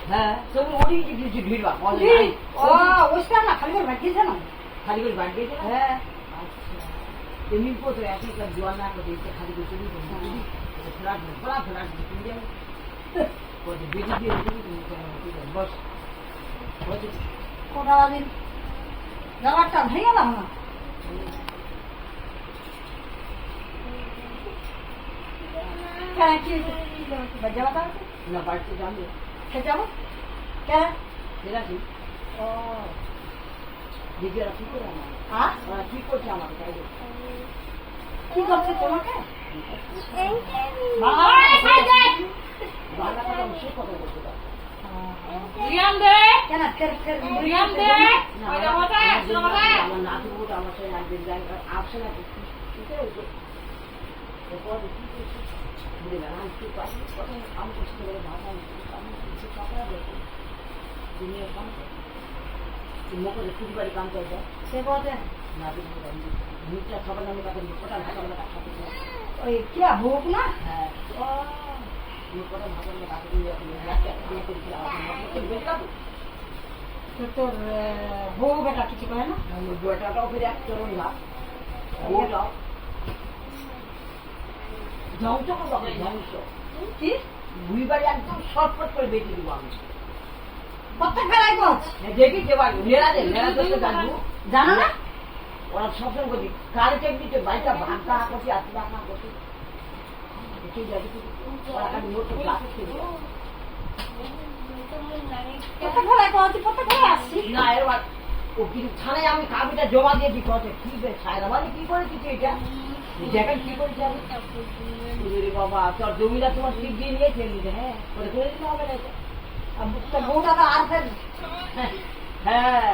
হ্যাঁ তবু ওরই কিছু ভিড় বা ওইটা না খালি করে বাড়িয়েছে না খালি করে বাড়ি দিয়েছে হ্যাঁ আচ্ছা এমনি তো একই জোয়ার না করে দিয়েছে খালি করে চলি ফ্লাট ফ্লাট ফ্লাট তুমি যাবে বেশি দিয়ে বস বসে কটা দিন যাওয়ারটা ভেঙে গেলাম না কেন কি যাওয়াটা না বাড়িতে যাবে খেতে যাবো কেন ঠিক আছে ও দিদি ওরা কি করে আমার হ্যাঁ ওরা কি করছে আমাকে তাই কি করছে তোমাকে বাংলা কথা সে কথা বলতে পারে কেন আমার নাতি বলতে আমার সাথে একদিন যাই আসছে না ঠিক আছে এরপর কি করছে বুঝে না আমি কি পারি কথা আমি করছি বলে ভাষা আমি কিছু কথা বলছি দুনিয়ার কাম মুখে খুবই বাড়ি কাম করছে সে বলছে নাতি মুখটা খাবার নামে কথা কোটা ভাষা বলে কথা ওই কি ভোগ না হ্যাঁ ও কোটা ভাষা বলে কথা দিয়ে তোর বউ বেটা কিছু করে না বইটাটাও ফিরে এক চরণ লাভ বউটাও ধ্বংস করবো ধ্বংস কি বুড়ি বাড়ি একদম শর্টপট করে বেঁচে দিব আমি প্রত্যেক বেলায় কোচ দেখি যে বাড়ি মেয়েরা দেখতে জানবো জানো না ওরা সবসময় বলি কারে টেকনিতে বাড়িটা ভাঙা করছি আত্ম ভাঙা করছি ওরা খালি মোটর ক্লাসে ছিল প্রত্যেক বেলায় কোচ প্রত্যেক বেলায় আসছি না এবার ও কিন্তু থানায় আমি কাবিটা জমা দিয়েছি কত কি সায়রাবাদে কি করেছি এটা দেখেন কি করেছি আমি বাবা তোর জমিটা তোমার ঠিক দিয়ে নিয়েছে হ্যাঁ করে করে দিতে হবে না তোর বউটা তো আর ফের হ্যাঁ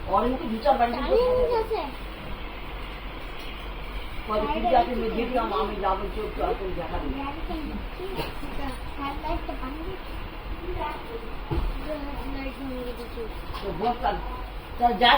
অনেক মুখে বিচার বাড়ি যেটি আমি যাবো চোখ দেখা দিই বস যা